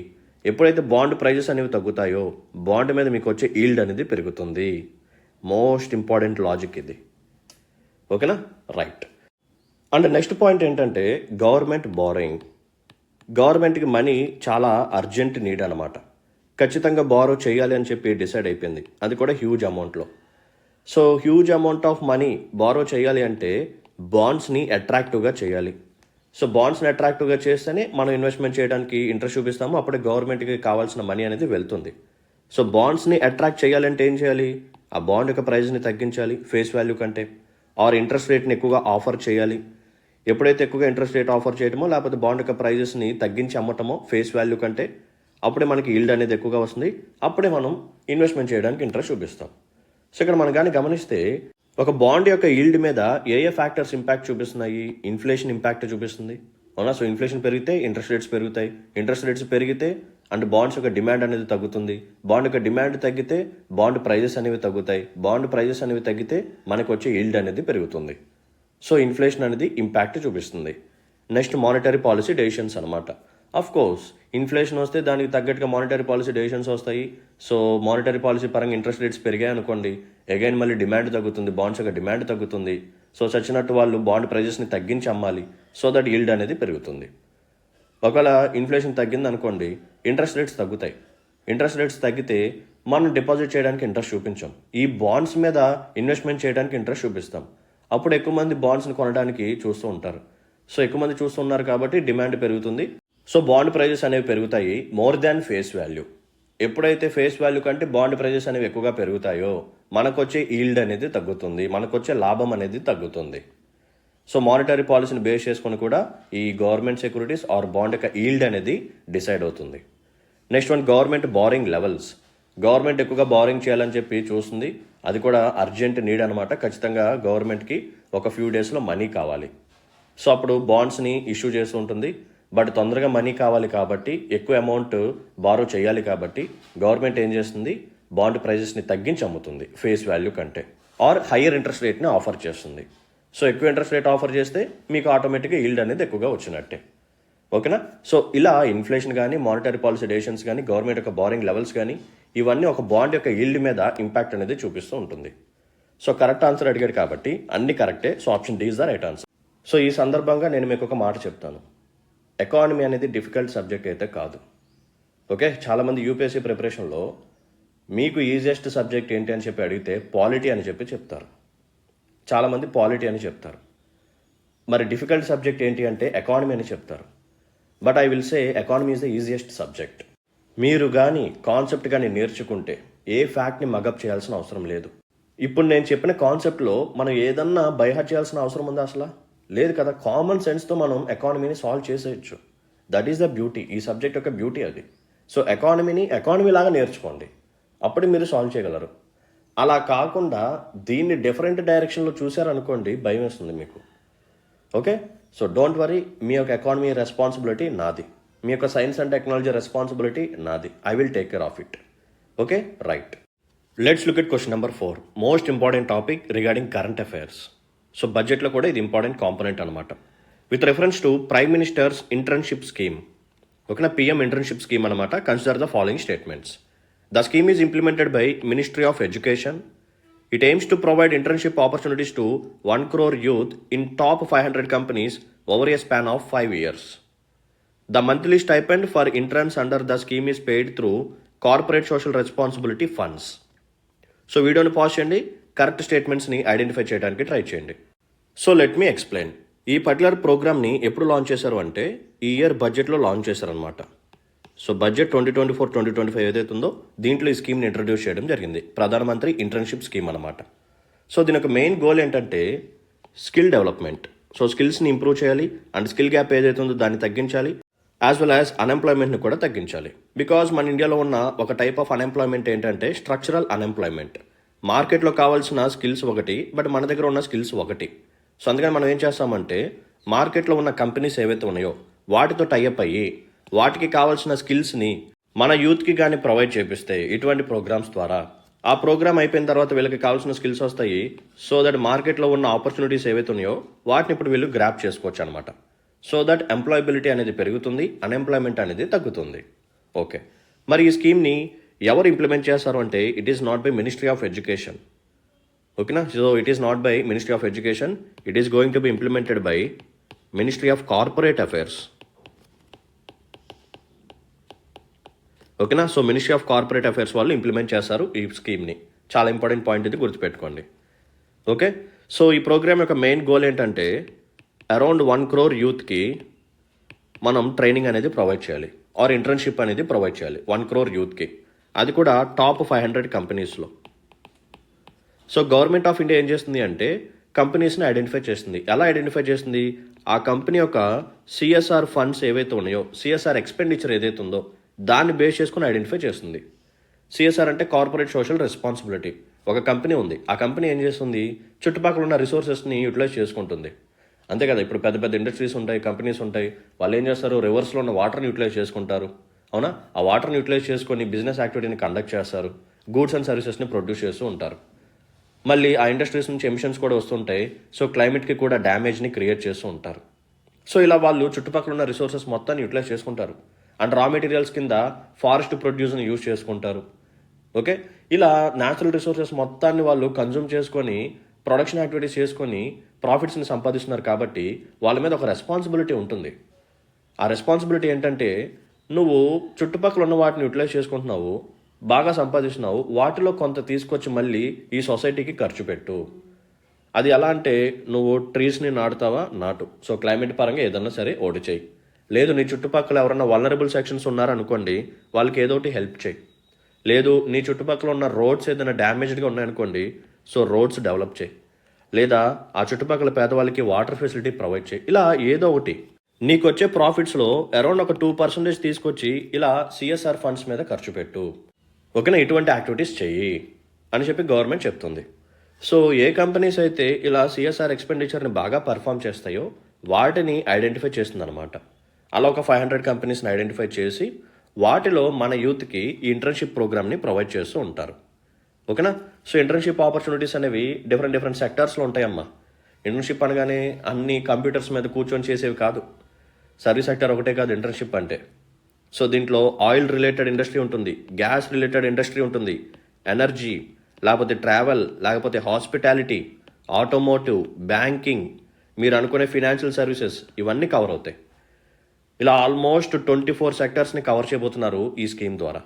ఎప్పుడైతే బాండ్ ప్రైజెస్ అనేవి తగ్గుతాయో బాండ్ మీద మీకు వచ్చే ఈల్డ్ అనేది పెరుగుతుంది. మోస్ట్ ఇంపార్టెంట్ లాజిక్ ఇది. ఓకేనా? రైట్. అండ్ నెక్స్ట్ పాయింట్ ఏంటంటే గవర్నమెంట్ బారోయింగ్. గవర్నమెంట్కి మనీ చాలా అర్జెంట్ నీడ్ అనమాట. ఖచ్చితంగా బారో చేయాలి అని చెప్పి డిసైడ్ అయిపోయింది, అది కూడా హ్యూజ్ అమౌంట్లో. So huge amount of money borrow చేయాలి అంటే బాండ్స్ని అట్రాక్టివ్గా చేయాలి. సో బాండ్స్ని అట్రాక్టివ్గా చేస్తేనే మనం ఇన్వెస్ట్మెంట్ చేయడానికి ఇంట్రెస్ట్ చూపిస్తాము, అప్పుడే గవర్నమెంట్కి కావాల్సిన మనీ అనేది వెళ్తుంది. సో బాండ్స్ని అట్రాక్ట్ చేయాలంటే ఏం చేయాలి? ఆ బాండ్ యొక్క ప్రైస్ని తగ్గించాలి ఫేస్ వాల్యూ కంటే, ఆర్ ఇంట్రెస్ట్ రేట్ని ఎక్కువగా ఆఫర్ చేయాలి. ఎప్పుడైతే ఎక్కువగా ఇంట్రెస్ట్ రేట్ ఆఫర్ చేయడమో లేకపోతే బాండ్ యొక్క ప్రైజెస్ని తగ్గించి అమ్మటమో ఫేస్ వాల్యూ కంటే, అప్పుడే మనకి ఈల్డ్ అనేది ఎక్కువగా వస్తుంది, అప్పుడే మనం ఇన్వెస్ట్మెంట్ చేయడానికి ఇంట్రెస్ట్ చూపిస్తాం. సో ఇక్కడ మనం కానీ గమనిస్తే ఒక బాండ్ యొక్క ఈల్డ్ మీద ఏ ఫ్యాక్టర్స్ ఇంపాక్ట్ చూపిస్తున్నాయి? ఇన్ఫ్లేషన్ ఇంపాక్ట్ చూపిస్తుంది, అవునా? సో ఇన్ఫ్లేషన్ పెరిగితే ఇంట్రెస్ట్ రేట్స్ పెరుగుతాయి, ఇంట్రెస్ట్ రేట్స్ పెరిగితే అండ్ బాండ్స్ యొక్క డిమాండ్ అనేది తగ్గుతుంది, బాండ్ యొక్క డిమాండ్ తగ్గితే బాండ్ ప్రైజెస్ అనేవి తగ్గుతాయి, బాండ్ ప్రైజెస్ అనేవి తగ్గితే మనకు వచ్చే ఈల్డ్ అనేది పెరుగుతుంది. సో ఇన్ఫ్లేషన్ అనేది ఇంపాక్ట్ చూపిస్తుంది. నెక్స్ట్ మానిటరీ పాలసీ డెసిషన్స్ అనమాట. అఫ్ కోర్స్ ఇన్ఫ్లేషన్ వస్తే దానికి తగ్గట్టుగా మానిటరీ పాలసీ డెసిషన్స్ వస్తాయి. సో మానిటరీ పాలసీ పరంగా ఇంట్రెస్ట్ రేట్స్ పెరిగాయి అనుకోండి, అగైన్ మళ్ళీ డిమాండ్ తగ్గుతుంది, బాండ్స్ యొక్క డిమాండ్ తగ్గుతుంది. సో చచ్చినట్టు వాళ్ళు బాండ్ ప్రైజెస్ని తగ్గించి అమ్మాలి, సో దట్ ఈల్డ్ అనేది పెరుగుతుంది. ఒకవేళ ఇన్ఫ్లేషన్ తగ్గింది అనుకోండి, ఇంట్రెస్ట్ రేట్స్ తగ్గుతాయి. ఇంట్రెస్ట్ రేట్స్ తగ్గితే మనం డిపాజిట్ చేయడానికి ఇంట్రెస్ట్ చూపించాం, ఈ బాండ్స్ మీద ఇన్వెస్ట్మెంట్ చేయడానికి ఇంట్రెస్ట్ చూపిస్తాం. అప్పుడు ఎక్కువ మంది బాండ్స్ని కొనడానికి చూస్తూ ఉంటారు. సో ఎక్కువ మంది చూస్తున్నారు కాబట్టి డిమాండ్ పెరుగుతుంది. సో బాండ్ ప్రైజెస్ అనేవి పెరుగుతాయి మోర్ దాన్ ఫేస్ వాల్యూ. ఎప్పుడైతే ఫేస్ వాల్యూ కంటే బాండ్ ప్రైజెస్ అనేవి ఎక్కువగా పెరుగుతాయో మనకొచ్చే ఈల్డ్ అనేది తగ్గుతుంది, మనకొచ్చే లాభం అనేది తగ్గుతుంది. సో మానిటరీ పాలసీని బేస్ చేసుకొని కూడా ఈ గవర్నమెంట్ సెక్యూరిటీస్ ఆర్ బాండ్ యొక్క ఈల్డ్ అనేది డిసైడ్ అవుతుంది. Next one, government barring levels. Government ఎక్కువగా బారింగ్ చేయాలని చెప్పి చూస్తుంది, అది కూడా అర్జెంట్ నీడ్ అనమాట. ఖచ్చితంగా గవర్నమెంట్కి ఒక ఫ్యూ డేస్లో మనీ కావాలి. సో అప్పుడు బాండ్స్ని ఇష్యూ చేస్తూ ఉంటుంది. బట్ తొందరగా మనీ కావాలి కాబట్టి, ఎక్కువ అమౌంట్ బారో చేయాలి కాబట్టి గవర్నమెంట్ ఏం చేస్తుంది, బాండ్ ప్రైజెస్ని తగ్గించి అమ్ముతుంది ఫేస్ వాల్యూ కంటే, ఆర్ హయ్యర్ ఇంట్రెస్ట్ రేట్ని ఆఫర్ చేస్తుంది. సో ఎక్కువ ఇంట్రెస్ట్ రేట్ ఆఫర్ చేస్తే మీకు ఆటోమేటిక్గా ఈల్డ్ అనేది ఎక్కువగా వచ్చినట్టే. ఓకేనా? సో ఇలా ఇన్ఫ్లేషన్ కానీ, మానిటరీ పాలసీ డెసిషన్స్ కానీ, గవర్నమెంట్ యొక్క బారింగ్ లెవెల్స్ కానీ, ఇవన్నీ ఒక బాండ్ యొక్క ఈల్డ్ మీద ఇంపాక్ట్ అనేది చూపిస్తూ ఉంటుంది. సో కరెక్ట్ ఆన్సర్ అడిగాడు కాబట్టి అన్ని కరెక్టే. So option D is the right answer. So ఈ సందర్భంగా నేను మీకు ఒక మాట చెప్తాను, ఎకానమీ అనేది డిఫికల్ట్ సబ్జెక్ట్ అయితే కాదు. ఓకే, చాలామంది యూపీఎస్సీ ప్రిపరేషన్లో మీకు ఈజియెస్ట్ సబ్జెక్ట్ ఏంటి అని చెప్పి అడిగితే పాలిటీ అని చెప్పి చెప్తారు. చాలామంది పాలిటీ అని చెప్తారు. మరి డిఫికల్ట్ సబ్జెక్ట్ ఏంటి అంటే ఎకానమీ అని చెప్తారు. But I will say economy is the easiest subject. మీరు కానీ కాన్సెప్ట్ కానీ నేర్చుకుంటే ఏ ఫ్యాక్ట్ని మగప్ చేయాల్సిన అవసరం లేదు. ఇప్పుడు నేను చెప్పిన కాన్సెప్ట్లో మనం ఏదన్నా బైహార్ట్ చేయాల్సిన అవసరం ఉందా? అసలు లేదు కదా. కామన్ సెన్స్తో మనం ఎకానమీని సాల్వ్ చేసేయచ్చు. దట్ ఈస్ ద బ్యూటీ, ఈ సబ్జెక్ట్ యొక్క బ్యూటీ అది. సో ఎకానమీని ఎకానమీ లాగా నేర్చుకోండి, అప్పుడు మీరు సాల్వ్ చేయగలరు. అలా కాకుండా దీన్ని డిఫరెంట్ డైరెక్షన్లో చూశారనుకోండి, భయం వేస్తుంది మీకు. ఓకే, సో డోంట్ వరీ, మీ యొక్క ఎకానమీ రెస్పాన్సిబిలిటీ నాది, మీ యొక్క సైన్స్ అండ్ టెక్నాలజీ రెస్పాన్సిబిలిటీ నాది. I will take care of it. Okay, right. Let's look at question number 4, most important topic regarding current affairs. So బడ్జెట్లో కూడా ఇది ఇంపార్టెంట్ కాంపోనెంట్ అనమాట. With reference to prime ministers internship scheme. ఓకేనా, PM internship scheme అనమాట. Consider the following statements. The scheme is implemented by ministry of education. It aims to provide internship opportunities to 1 crore youth in top 500 companies over a span of 5 years. The monthly stipend for interns under the scheme is paid through corporate social responsibility funds. So వీడియోని pause చేయండి, correct స్టేట్మెంట్స్ని identify చేయడానికి try చేయండి. So let me explain. ఈ particular ప్రోగ్రామ్ని ఎప్పుడు launch చేశారు అంటే ఈ ఇయర్ బడ్జెట్లో లాంచ్ చేశారనమాట. సో బడ్జెట్ 2024-2025 ఏదైతే ఉందో దీంట్లో ఈ స్కీమ్ని ఇంట్రడ్యూస్ చేయడం జరిగింది, ప్రధానమంత్రి ఇంటర్న్షిప్ స్కీమ్ అనమాట. సో దీని యొక్క మెయిన్ గోల్ ఏంటంటే స్కిల్ డెవలప్మెంట్. సో స్కిల్స్ని ఇంప్రూవ్ చేయాలి అండ్ స్కిల్ గ్యాప్ ఏదైతే ఉందో దాన్ని తగ్గించాలి, యాజ్ వెల్ యాజ్ అన్ఎంప్లాయ్మెంట్ని కూడా తగ్గించాలి. బికాజ్ మన ఇండియాలో ఉన్న ఒక టైప్ ఆఫ్ అన్ఎంప్లాయ్మెంట్ ఏంటంటే స్ట్రక్చరల్ అన్ఎంప్లాయ్మెంట్. మార్కెట్లో కావాల్సిన స్కిల్స్ ఒకటి, బట్ మన దగ్గర ఉన్న స్కిల్స్ ఒకటి. సో అందుకని మనం ఏం చేస్తామంటే మార్కెట్లో ఉన్న కంపెనీస్ ఏవైతే ఉన్నాయో వాటితో టైఅప్ అయ్యి వాటికి కావాల్సిన స్కిల్స్ని మన యూత్కి కానీ ప్రొవైడ్ చేపిస్తే ఇటువంటి ప్రోగ్రామ్స్ ద్వారా, ఆ ప్రోగ్రామ్ అయిపోయిన తర్వాత వీళ్ళకి కావాల్సిన స్కిల్స్ వస్తాయి. సో దట్ మార్కెట్లో ఉన్న ఆపర్చునిటీస్ ఏవైతే ఉన్నాయో వాటిని ఇప్పుడు వీళ్ళు గ్రాప్ చేసుకోవచ్చు అనమాట. సో దట్ ఎంప్లాయబిలిటీ అనేది పెరుగుతుంది, అన్ఎంప్లాయ్మెంట్ అనేది తగ్గుతుంది. ఓకే, మరి ఈ స్కీమ్ని ఎవరు ఇంప్లిమెంట్ చేస్తారు అంటే it is not by ministry of education. ఓకేనా, so it is not by ministry of education, it is going to be implemented by ministry of corporate affairs. ఓకేనా, so ministry of corporate affairs వాళ్ళు implement చేస్తారు ఈ స్కీమ్ని. చాలా important point ఇది, గుర్తుపెట్టుకోండి. Okay, so ఈ ప్రోగ్రామ్ యొక్క మెయిన్ గోల్ ఏంటంటే అరౌండ్ 1 crore యూత్కి మనం ట్రైనింగ్ అనేది ప్రొవైడ్ చేయాలి, ఆర్ ఇంటర్న్షిప్ అనేది ప్రొవైడ్ చేయాలి 1 crore యూత్కి, అది కూడా టాప్ 500 కంపెనీస్లో. సో గవర్నమెంట్ ఆఫ్ ఇండియా ఏం చేస్తుంది అంటే కంపెనీస్ని ఐడెంటిఫై చేస్తుంది. ఎలా ఐడెంటిఫై చేస్తుంది? ఆ కంపెనీ యొక్క సిఎస్ఆర్ ఫండ్స్ ఏవైతే ఉన్నాయో, సిఎస్ఆర్ ఎక్స్పెండిచర్ ఏదైతే ఉందో దాన్ని బేస్ చేసుకుని ఐడెంటిఫై చేస్తుంది. సిఎస్ఆర్ అంటే కార్పొరేట్ సోషల్ రెస్పాన్సిబిలిటీ. ఒక కంపెనీ ఉంది, ఆ కంపెనీ ఏం చేస్తుంది, చుట్టుపక్కల ఉన్న రిసోర్సెస్ని యూటిలైజ్ చేసుకుంటుంది. అంతే కదా, ఇప్పుడు పెద్ద పెద్ద ఇండస్ట్రీస్ ఉంటాయి, కంపెనీస్ ఉంటాయి, వాళ్ళు ఏం చేస్తారు, రివర్స్లో ఉన్న వాటర్ని యూటిలైజ్ చేసుకుంటారు. అవునా, ఆ వాటర్ని యూటిలైజ్ చేసుకొని బిజినెస్ యాక్టివిటీని కండక్ట్ చేస్తారు, గూడ్స్ అండ్ సర్వీసెస్ని ప్రొడ్యూస్ చేస్తూ ఉంటారు. మళ్ళీ ఆ ఇండస్ట్రీస్ నుంచి ఎమిషన్స్ కూడా వస్తుంటాయి. సో క్లైమేట్కి కూడా డ్యామేజ్ని క్రియేట్ చేస్తూ ఉంటారు. సో ఇలా వాళ్ళు చుట్టుపక్కల ఉన్న రిసోర్సెస్ మొత్తాన్ని యూటిలైజ్ చేసుకుంటారు అండ్ రా మెటీరియల్స్ కింద ఫారెస్ట్ ప్రొడ్యూస్ని యూజ్ చేసుకుంటారు. ఓకే, ఇలా న్యాచురల్ రిసోర్సెస్ మొత్తాన్ని వాళ్ళు కన్జ్యూమ్ చేసుకొని ప్రొడక్షన్ యాక్టివిటీస్ చేసుకొని ప్రాఫిట్స్ని సంపాదిస్తున్నారు. కాబట్టి వాళ్ళ మీద ఒక రెస్పాన్సిబిలిటీ ఉంటుంది. ఆ రెస్పాన్సిబిలిటీ ఏంటంటే నువ్వు చుట్టుపక్కల ఉన్న వాటిని యూటిలైజ్ చేసుకుంటున్నావు, బాగా సంపాదిస్తున్నావు, వాటిలో కొంత తీసుకొచ్చి మళ్ళీ ఈ సొసైటీకి ఖర్చు పెట్టు. అది ఎలా అంటే నువ్వు ట్రీస్ని నాటుతావా, నాటు. సో క్లైమేట్ పరంగా ఏదన్నా సరే ఓడి చేయి. లేదు నీ చుట్టుపక్కల ఎవరన్నా వల్నరబుల్ సెక్షన్స్ ఉన్నారనుకోండి, వాళ్ళకి ఏదో ఒకటి హెల్ప్ చేయి. లేదు నీ చుట్టుపక్కల ఉన్న రోడ్స్ ఏదైనా డ్యామేజ్డ్గా ఉన్నాయనుకోండి, సో రోడ్స్ డెవలప్ చేయి. లేదా ఆ చుట్టుపక్కల పేదవాళ్ళకి వాటర్ ఫెసిలిటీ ప్రొవైడ్ చేయి. ఇలా ఏదో ఒకటి నీకు వచ్చే ప్రాఫిట్స్లో అరౌండ్ ఒక 2% తీసుకొచ్చి ఇలా సిఎస్ఆర్ ఫండ్స్ మీద ఖర్చు పెట్టు. ఓకేనా, ఇటువంటి యాక్టివిటీస్ చెయ్యి అని చెప్పి గవర్నమెంట్ చెప్తుంది. సో ఏ కంపెనీస్ అయితే ఇలా సిఎస్ఆర్ ఎక్స్పెండిచర్ని బాగా పర్ఫామ్ చేస్తాయో వాటిని ఐడెంటిఫై చేస్తుంది అనమాట. అలా ఒక 500 కంపెనీస్ని ఐడెంటిఫై చేసి వాటిలో మన యూత్కి ఈ ఇంటర్న్షిప్ ప్రోగ్రామ్ని ప్రొవైడ్ చేస్తూ ఉంటారు. ఓకేనా, సో ఇంటర్న్షిప్ ఆపర్చునిటీస్ అనేవి డిఫరెంట్ సెక్టార్స్లో ఉంటాయమ్మా. ఇంటర్న్షిప్ అనగానే అన్ని కంప్యూటర్స్ మీద కూర్చొని చేసేవి కాదు. సర్వీస్ సెక్టర్ ఒకటే కాదు ఇంటర్న్షిప్ అంటే. సో దీంట్లో ఆయిల్ రిలేటెడ్ ఇండస్ట్రీ ఉంటుంది, గ్యాస్ రిలేటెడ్ ఇండస్ట్రీ ఉంటుంది, ఎనర్జీ, లేకపోతే ట్రావెల్, లేకపోతే హాస్పిటాలిటీ, ఆటోమోటివ్, బ్యాంకింగ్, మీరు అనుకునే ఫినాన్షియల్ సర్వీసెస్, ఇవన్నీ కవర్ అవుతాయి. ఇలా ఆల్మోస్ట్ 24 సెక్టర్స్ని కవర్ చేయబోతున్నారు ఈ స్కీమ్ ద్వారా.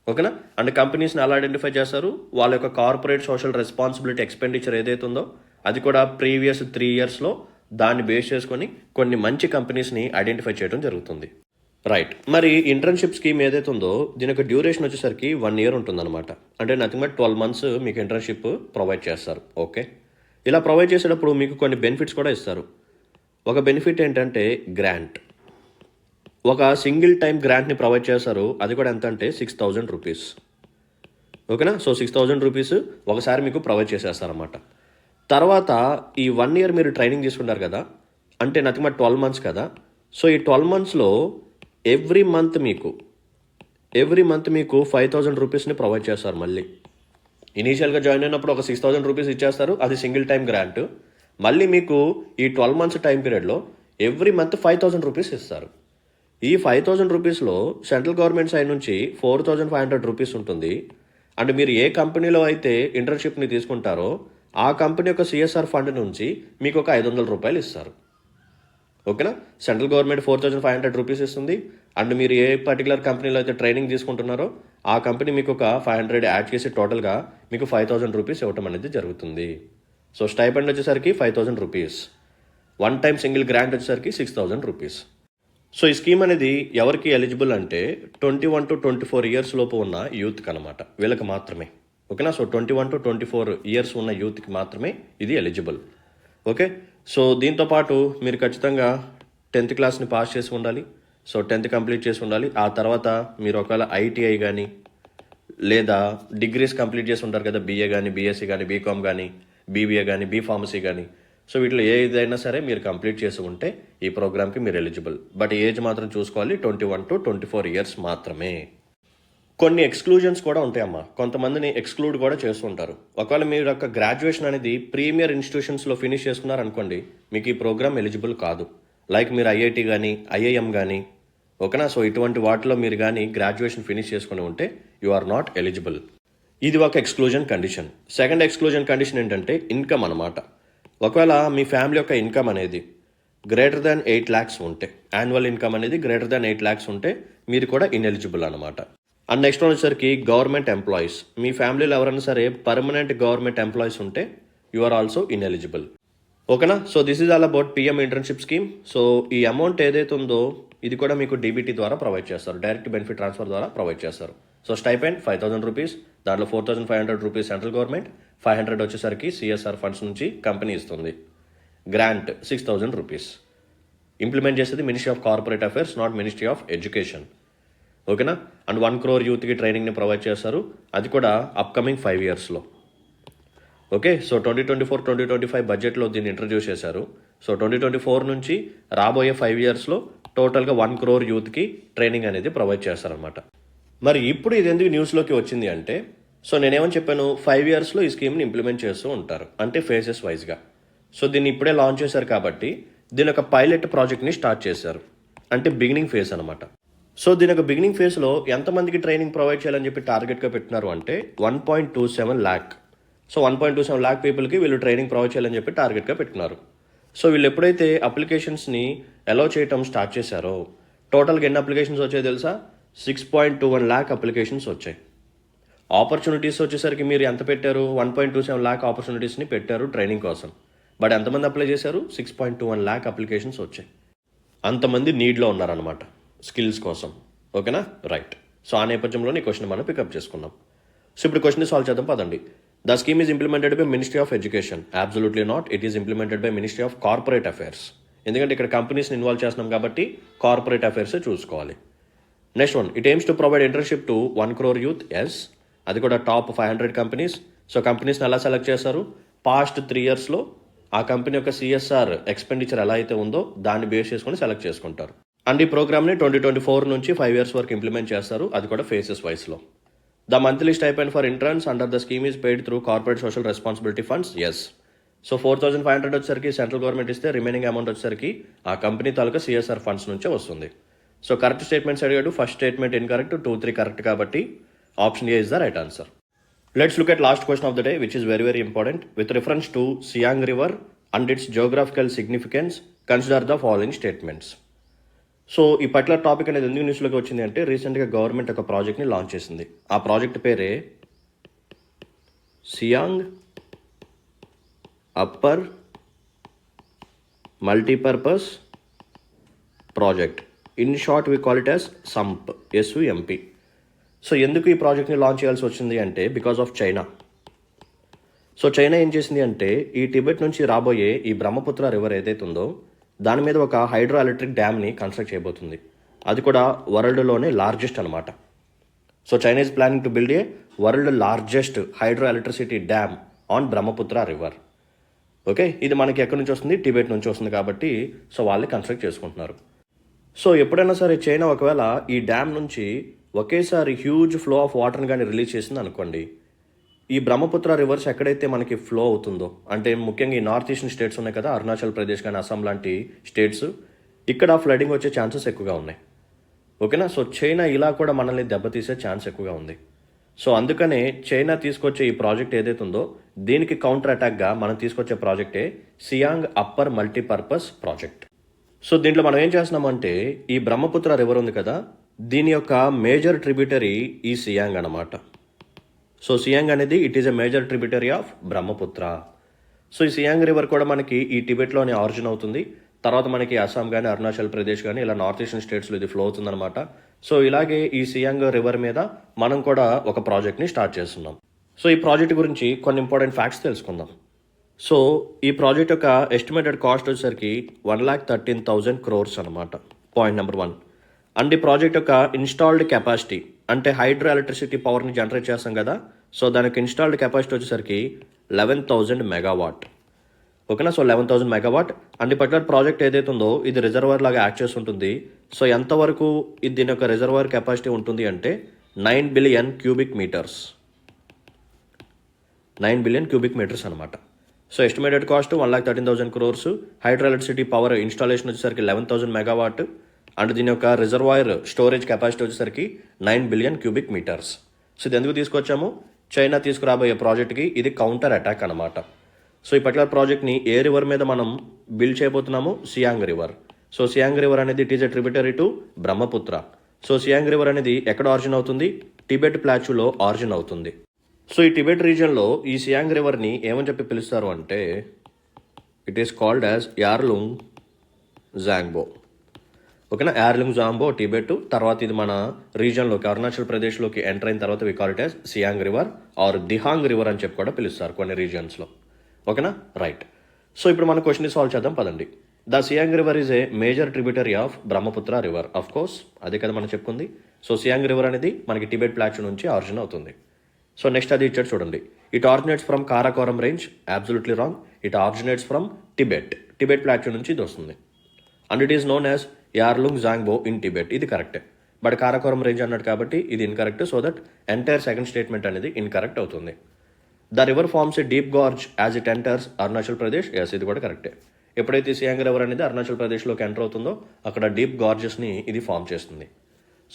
ఓకేనా, అండ్ కంపెనీస్ని ఎలా ఐడెంటిఫై చేస్తారు, వాళ్ళ యొక్క కార్పొరేట్ సోషల్ రెస్పాన్సిబిలిటీ ఎక్స్పెండిచర్ ఏదైతే ఉందో అది కూడా ప్రీవియస్ 3 ఇయర్స్లో దాన్ని బేస్ చేసుకొని కొన్ని మంచి కంపెనీస్ని ఐడెంటిఫై చేయడం జరుగుతుంది. రైట్, మరి ఇంటర్న్షిప్ స్కీమ్ ఏదైతే ఉందో దీని యొక్క డ్యూరేషన్ వచ్చేసరికి 1 ఇయర్ ఉంటుందన్నమాట. అంటే నథింగ్ బట్ 12 మంత్స్ మీకు ఇంటర్న్షిప్ ప్రొవైడ్ చేస్తారు. ఓకే, ఇలా ప్రొవైడ్ చేసేటప్పుడు మీకు కొన్ని బెనిఫిట్స్ కూడా ఇస్తారు. ఒక బెనిఫిట్ ఏంటంటే గ్రాంట్. ఒక సింగిల్ టైం గ్రాంట్ని ప్రొవైడ్ చేస్తారు. అది కూడా ఎంత అంటే 6,000 రూపీస్. ఓకేనా, సో 6,000 రూపీస్ ఒకసారి మీకు ప్రొవైడ్ చేసేస్తారన్నమాట. తర్వాత ఈ 1 ఇయర్ మీరు ట్రైనింగ్ తీసుకుంటారు కదా, అంటే నథింగ్ బట్ 12 మంత్స్ కదా. సో ఈ 12 మంత్స్లో ఎవ్రీ మంత్ మీకు 5,000 రూపీస్ని ప్రొవైడ్ చేస్తారు. మళ్ళీ ఇనీషియల్గా జాయిన్ అయినప్పుడు ఒక 6,000 రూపీస్ ఇచ్చేస్తారు, అది సింగిల్ టైం గ్రాంట్. మళ్ళీ మీకు ఈ 12 మంత్స్ టైం పీరియడ్లో ఎవ్రీ మంత్ 5,000 రూపీస్ ఇస్తారు. ఈ 5,000 రూపీస్లో సెంట్రల్ గవర్నమెంట్ సైడ్ నుంచి 4,500 రూపీస్ ఉంటుంది. అండ్ మీరు ఏ కంపెనీలో అయితే ఇంటర్న్షిప్ని తీసుకుంటారో ఆ కంపెనీ యొక్క సిఎస్ఆర్ ఫండ్ నుంచి మీకు ఒక 500 రూపాయలు ఇస్తారు. ఓకేనా, సెంట్రల్ గవర్నమెంట్ 4,500 రూపీస్ ఇస్తుంది. అండ్ మీరు ఏ పర్టికులర్ కంపెనీలో అయితే ట్రైనింగ్ తీసుకుంటున్నారో ఆ కంపెనీ మీకు ఒక 500 యాడ్ చేసి టోటల్గా మీకు 5,000 రూపీస్ ఇవ్వటం అనేది జరుగుతుంది. సో స్టైపెండ్ వచ్చేసరికి 5,000 రూపీస్, 1 టైం సింగిల్ గ్రాంట్ వచ్చేసరికి 6,000 రూపీస్. సో ఈ స్కీమ్ అనేది ఎవరికి ఎలిజిబుల్ అంటే 21 to 24 ఇయర్స్ లోపు ఉన్న యూత్కి అనమాట, వీళ్ళకి మాత్రమే. ఓకేనా, సో 21 to 24 ఇయర్స్ ఉన్న యూత్కి మాత్రమే ఇది ఎలిజిబుల్. ఓకే, సో దీంతోపాటు మీరు ఖచ్చితంగా 10th క్లాస్ని పాస్ చేసి ఉండాలి. సో 10th కంప్లీట్ చేసి ఉండాలి. ఆ తర్వాత మీరు ఒకవేళ ఐటీఐ కానీ లేదా డిగ్రీస్ కంప్లీట్ చేసి ఉంటారు కదా, బీఏ కానీ, బీఎస్సీ కానీ, బీకామ్ కానీ, బీబీఏ కానీ, బీఫార్మసీ కానీ. సో వీటిలో ఏదైనా సరే మీరు కంప్లీట్ చేసి ఉంటే ఈ ప్రోగ్రామ్కి మీరు ఎలిజిబుల్. బట్ ఏజ్ మాత్రం చూసుకోవాలి, 21 to 24 ఇయర్స్ మాత్రమే. కొన్ని ఎక్స్క్లూజన్స్ కూడా ఉంటాయమ్మా, కొంతమందిని ఎక్స్క్లూడ్ కూడా చేస్తుంటారు. ఒకవేళ మీరు యొక్క గ్రాడ్యుయేషన్ అనేది ప్రీమియర్ ఇన్స్టిట్యూషన్స్లో ఫినిష్ చేసుకున్నారనుకోండి, మీకు ఈ ప్రోగ్రామ్ ఎలిజిబుల్ కాదు. లైక్ మీరు ఐఐటి కానీ, ఐఐఎం కానీ, ఓకేనా, సో ఇటువంటి వాటిలో మీరు కానీ గ్రాడ్యుయేషన్ ఫినిష్ చేసుకుని ఉంటే యు ఆర్ నాట్ ఎలిజిబుల్. ఇది ఒక exclusion condition. Second exclusion condition ఏంటంటే ఇన్కమ్ అనమాట. ఒకవేళ మీ ఫ్యామిలీ యొక్క ఇన్కమ్ అనేది గ్రేటర్ దాన్ 8 lakhs ఉంటే, యాన్యువల్ ఇన్కమ్ అనేది గ్రేటర్ దాన్ 8 lakhs ఉంటే మీరు కూడా ఇన్ఎలిజిబుల్ అనమాట. అండ్ నెక్స్ట్ వచ్చేసరికి గవర్నమెంట్ ఎంప్లాయీస్, మీ ఫ్యామిలీలో ఎవరైనా సరే పర్మనెంట్ గవర్నమెంట్ ఎంప్లాయీస్ ఉంటే యు ఆర్ ఆల్సో ఇన్ఎలిజిబుల్. ఓకేనా, so this is all about PM internship scheme. So ఈ అమౌంట్ ఏదైతే ఉందో ఇది కూడా మీకు డీబీటీ ద్వారా ప్రొవైడ్ చేస్తారు, డైరెక్ట్ బెనిఫిట్ ట్రాన్స్ఫర్ ద్వారా ప్రొవైడ్ చేస్తారు. సో స్టైపెండ్ 5,000 రూపీస్, దాంట్లో 4,500 రూపీస్ సెంట్రల్ గవర్నమెంట్, 500 వచ్చేసరికి సిఎస్ఆర్ ఫండ్స్ నుంచి కంపెనీ ఇస్తుంది. Grant 6,000 rupees. ఇంప్లిమెంట్ చేసేది ministry of corporate affairs, not ministry of education. ఓకేనా, అండ్ 1 crore యూత్కి ట్రైనింగ్ని ప్రొవైడ్ చేస్తారు, అది కూడా అప్కమింగ్ 5 yearsలో. ఓకే, సో 2024-2025 బడ్జెట్లో దీన్ని ఇంట్రడ్యూస్ చేశారు. సో 2024 నుంచి రాబోయే 5 yearsలో టోటల్గా 1 crore యూత్కి ట్రైనింగ్ అనేది ప్రొవైడ్ చేస్తారనమాట. మరి ఇప్పుడు ఇది ఎందుకు న్యూస్లోకి వచ్చింది అంటే, సో నేనేమని చెప్పాను, 5 yearsలో ఈ స్కీమ్ని ఇంప్లిమెంట్ చేస్తూ ఉంటారు, అంటే ఫేజెస్ వైజ్గా. సో దీన్ని ఇప్పుడే లాంచ్ చేశారు కాబట్టి దీని ఒక పైలట్ ప్రాజెక్ట్ని స్టార్ట్ చేశారు, అంటే బిగినింగ్ ఫేజ్ అనమాట. సో దీని యొక్క బిగినింగ్ ఫేజ్లో ఎంతమందికి ట్రైనింగ్ ప్రొవైడ్ చేయాలని చెప్పి టార్గెట్గా పెట్టినారు అంటే 1.27 lakh. సో 1.27 lakh పీపుల్కి వీళ్ళు ట్రైనింగ్ ప్రొవైడ్ చేయాలని చెప్పి టార్గెట్గా పెట్టినారు. సో వీళ్ళు ఎప్పుడైతే అప్లికేషన్స్ని అలౌ చేయటం స్టార్ట్ చేశారో టోటల్గా ఎన్ని అప్లికేషన్స్ వచ్చాయి తెలుసా? 6.21 lakh అప్లికేషన్స్ వచ్చాయి. ఆపర్చునిటీస్ వచ్చేసరికి మీరు ఎంత పెట్టారు? 1.27 lakh ఆపర్చునిటీస్ని పెట్టారు ట్రైనింగ్ కోసం. బట్ ఎంతమంది అప్లై చేశారు? 6.21 lakh అప్లికేషన్స్ వచ్చాయి. అంతమంది నీడ్లో ఉన్నారనమాట స్కిల్స్ కోసం. ఓకేనా, రైట్. సో ఆ నేపథ్యంలో ఈ క్వశ్చన్ మనం పికప్ చేసుకున్నాం. సో ఇప్పుడు క్వశ్చన్ సాల్వ్ చేద్దాం పదండి. The scheme is implemented by Ministry of Education. Absolutely not. It is implemented by Ministry of Corporate Affairs. ఎందుకంటే ఇక్కడ కంపెనీస్ని ఇన్వాల్వ్ చేస్తున్నాం కాబట్టి కార్పొరేట్ అఫైర్స్ చూసుకోవాలి. Next one, it aims to provide internship to 1 crore youth. Yes, అది కూడా top 500 companies. So కంపెనీస్ని ఎలా select చేస్తారు? Past 3 yearsలో ఆ కంపెనీ యొక్క CSR ఎక్స్పెండిచర్ ఎలా అయితే ఉందో దాన్ని బేస్ చేసుకొని సెలెక్ట్ చేసుకుంటారు. అండ్ ఈ ప్రోగ్రామ్ని 2024 నుంచి 5 years వరకు ఇంప్లిమెంట్ చేస్తారు, అది కూడా faces వైస్లో. The monthly stipend for interns under the scheme is paid through corporate social responsibility funds. Yes. So 4,500 వచ్చేసరికి సెంట్రల్ గవర్నమెంట్ ఇస్తే రిమైనింగ్ అమౌంట్ వచ్చేసరికి ఆ కంపెనీ తాలూకా CSR ఫండ్స్ నుంచే వస్తుంది. సో కరెక్ట్ స్టేట్మెంట్స్ అడిగాడు. ఫస్ట్ స్టేట్మెంట్ ఇన్కరెక్ట్, 2, 3 కరెక్ట్ కాబట్టి option A is the right answer. Let's look at last question of the day which is very important. With reference to Siang river and it's geographical significance consider the following statements. So ఈ particular topic అనేది ఎందుకు న్యూస్లోకి వచ్చింది అంటే రీసెంట్గా government ఒక ప్రాజెక్ట్ని launch చేసింది. ఆ ప్రాజెక్ట్ పేరే Siang upper multipurpose project. In short we call it as sump, SUMP. So ఎందుకు ఈ ప్రాజెక్ట్ని లాంచ్ చేయాల్సి వచ్చింది అంటే because of China. So China ఏం చేసింది అంటే ఈ టిబెట్ నుంచి రాబోయే ఈ బ్రహ్మపుత్ర రివర్ ఏదైతే ఉందో దాని మీద ఒక హైడ్రో ఎలక్ట్రిక్ డ్యామ్ని కన్స్ట్రక్ట్ చేయబోతుంది. అది కూడా వరల్డ్లోనే లార్జెస్ట్ అనమాట. So China is planning to build a world largest hydro electricity dam on Brahmaputra river. Okay, ఇది మనకి ఎక్కడి నుంచి వస్తుంది? టిబెట్ నుంచి వస్తుంది కాబట్టి సో వాళ్ళే కన్స్ట్రక్ట్ చేసుకుంటున్నారు. సో ఎప్పుడైనా సరే చైనా ఒకవేళ ఈ డ్యామ్ నుంచి ఒకేసారి హ్యూజ్ ఫ్లో ఆఫ్ వాటర్ని కానీ రిలీజ్ చేసింది అనుకోండి, ఈ బ్రహ్మపుత్ర రివర్స్ ఎక్కడైతే మనకి ఫ్లో అవుతుందో అంటే ముఖ్యంగా ఈ నార్త్ ఈస్టర్న్ స్టేట్స్ ఉన్నాయి కదా, అరుణాచల్ ప్రదేశ్ కానీ అస్సాం లాంటి స్టేట్స్, ఇక్కడ ఫ్లడింగ్ వచ్చే ఛాన్సెస్ ఎక్కువగా ఉన్నాయి. ఓకేనా, సో చైనా ఇలా కూడా మనల్ని దెబ్బతీసే ఛాన్స్ ఎక్కువగా ఉంది. సో అందుకనే చైనా తీసుకొచ్చే ఈ ప్రాజెక్ట్ ఏదైతే ఉందో దీనికి కౌంటర్ అటాక్గా మనం తీసుకొచ్చే ప్రాజెక్టే Siang upper multipurpose project. So దీంట్లో మనం ఏం చేస్తున్నామంటే ఈ బ్రహ్మపుత్ర రివర్ ఉంది కదా, దీని యొక్క మేజర్ ట్రిబ్యూటరీ ఈ సియాంగ్ అన్నమాట. సో సియాంగ్ అనేది it is a major tributary of Brahmaputra. So ఈ సియాంగ్ రివర్ కూడా మనకి ఈ టిబెట్లోనే ఆరిజిన్ అవుతుంది. తర్వాత మనకి అస్సాం కానీ అరుణాచల్ ప్రదేశ్ కానీ ఇలా నార్త్ ఈస్టర్న్ స్టేట్స్లో ఇది ఫ్లో అవుతుందన్నమాట. సో ఇలాగే ఈ సియాంగ్ రివర్ మీద మనం కూడా ఒక ప్రాజెక్ట్ని స్టార్ట్ చేస్తున్నాం. సో ఈ ప్రాజెక్ట్ గురించి కొన్ని ఇంపార్టెంట్ ఫ్యాక్ట్స్ తెలుసుకుందాం. సో ఈ ప్రాజెక్ట్ యొక్క ఎస్టిమేటెడ్ కాస్ట్ వచ్చేసరికి 1,13,000 crores అనమాట. Point number 1. అండ్ ఈ ప్రాజెక్ట్ యొక్క ఇన్స్టాల్డ్ కెపాసిటీ అంటే హైడ్రో ఎలక్ట్రిసిటీ పవర్ని జనరేట్ చేస్తాం కదా, సో దానికి ఇన్స్టాల్డ్ కెపాసిటీ వచ్చేసరికి 11,000 మెగావాట్. ఓకేనా, సో 11,000 మెగావాట్. అండ్ ఈ పర్టికులర్ ప్రాజెక్ట్ ఏదైతే ఉందో ఇది రిజర్వాయర్ లాగా యాక్ట్ చేస్తుంటుంది. సో ఎంతవరకు ఇది దీని యొక్క రిజర్వాయర్ కెపాసిటీ ఉంటుంది అంటే 9 billion cubic metres. 9 billion cubic metres అనమాట. So estimated cost 1,13,000 crores. Hydro electricity power installation వచ్చేసరికి 11,000 మెగావాట్. అండ్ దీని యొక్క రిజర్వాయర్ స్టోరేజ్ కెపాసిటీ వచ్చేసరికి 9 బిలియన్ క్యూబిక్ మీటర్స్. సో ఇది ఎందుకు తీసుకొచ్చాము? చైనా తీసుకురాబోయే ప్రాజెక్ట్కి ఇది కౌంటర్ అటాక్ అనమాట. సో ఈ పర్టికులర్ ప్రాజెక్ట్ని ఏ రివర్ మీద మనం బిల్డ్ చేయబోతున్నాము? Siang river. So Siang river అనేది it is a tributary to Brahmaputra. So Siang river అనేది ఎక్కడ ఆరిజిన్ అవుతుంది? టిబెట్ ప్లాచ్యూలో ఆరిజిన్ అవుతుంది. సో ఈ టిబెట్ రీజియన్లో ఈ సియాంగ్ రివర్ని ఏమని చెప్పి పిలుస్తారు అంటే it is called as Yarlung Zangbo. ఓకేనా, యార్లుంగ్ జాంబో టిబెట్. తర్వాత ఇది మన రీజియన్లోకి అరుణాచల్ ప్రదేశ్లోకి ఎంటర్ అయిన తర్వాత we call it as Siang river or Dihang river అని చెప్పి కూడా పిలుస్తారు కొన్ని రీజియన్స్లో. ఓకేనా, రైట్. సో ఇప్పుడు మన క్వశ్చన్ సాల్వ్ చేద్దాం పదండి. The Siang river is a major tributary of Brahmaputra river. Of course అదే కదా మనం చెప్పుకుంది. సో సియాంగ్ రివర్ అనేది మనకి టిబెట్ ప్లాచ్యూ నుంచి ఆరిజిన్ అవుతుంది. సో నెక్స్ట్ అది ఇచ్చాడు చూడండి. It originates from Karakoram range. Absolutely wrong. It originates from Tibet plateau నుంచి ఇది వస్తుంది. And it is known as Yarlung Zangbo in Tibet. ఇది కరెక్టే, బట్ కారాకోరం రేంజ్ అన్నాడు కాబట్టి ఇది incorrect. So that entire second statement అనేది ఇన్కరెక్ట్ అవుతుంది. The river forms a deep gorge as it enters Arunachal Pradesh. Yes, ఇది కూడా కరెక్టే. ఎప్పుడైతే సియాంగ్ రివర్ అనేది అరుణాచల్ ప్రదేశ్లోకి ఎంటర్ అవుతుందో అక్కడ డీప్ గార్జెస్ని ఇది ఫామ్ చేస్తుంది.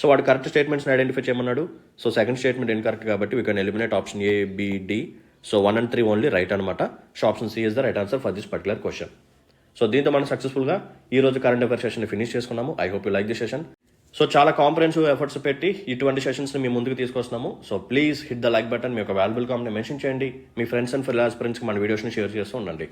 సో వాడు కరెక్ట్ స్టేట్మెంట్స్ని ఐడెంటిఫై చేయమన్నాడు. సో సెకండ్ స్టేట్మెంట్ ఇన్కరెక్ట్ కాబట్టి we can eliminate option A, B, D. So 1 and 3 only right అనమాట. So option C is the right answer for this particular question. So దీంతో మనం సక్సెస్ఫుల్గా ఈ రోజు కరెంట్ అఫైర్ సెషన్ ఫినిష్ చేసుకున్నాము. I hope you like the session. So చాలా comprehensive efforts పెట్టి ఇటువంటి సెషన్స్ని మీ ముందుకు తీసుకొస్తున్నాము. So please hit the like button. మీ యొక్క వాల్యుబుల్ కామెంట్ని మెన్షన్ చేయండి. మీ ఫ్రెండ్స్ అండ్ ఫ్రెండ్స్కి మన వీడియోస్ని షేర్ చేస్తూ ఉండండి.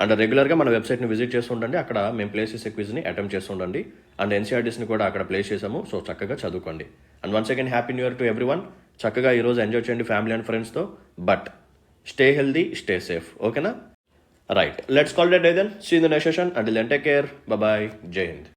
అండ్ రెగ్యులర్గా మన వెబ్సైట్ని విజిట్ చేస్తూ ఉండండి. అక్కడ మేము ప్లేస్ చేసే క్విజ్ని అటెంప్ట్ చేస్తూ ఉండండి. అండ్ ఎన్సీఆర్టీస్ని కూడా అక్కడ ప్లేస్ చేసాము. సో చక్కగా చదువుకోండి. And once again happy new year to everyone. చక్కగా ఈరోజు ఎంజాయ్ చేయండి ఫ్యామిలీ అండ్ ఫ్రెండ్స్తో. But stay healthy, stay safe. ఓకేనా? Right. Let's call it a day then. See you in the next session. Until then, take care. Bye bye. Jai Hind.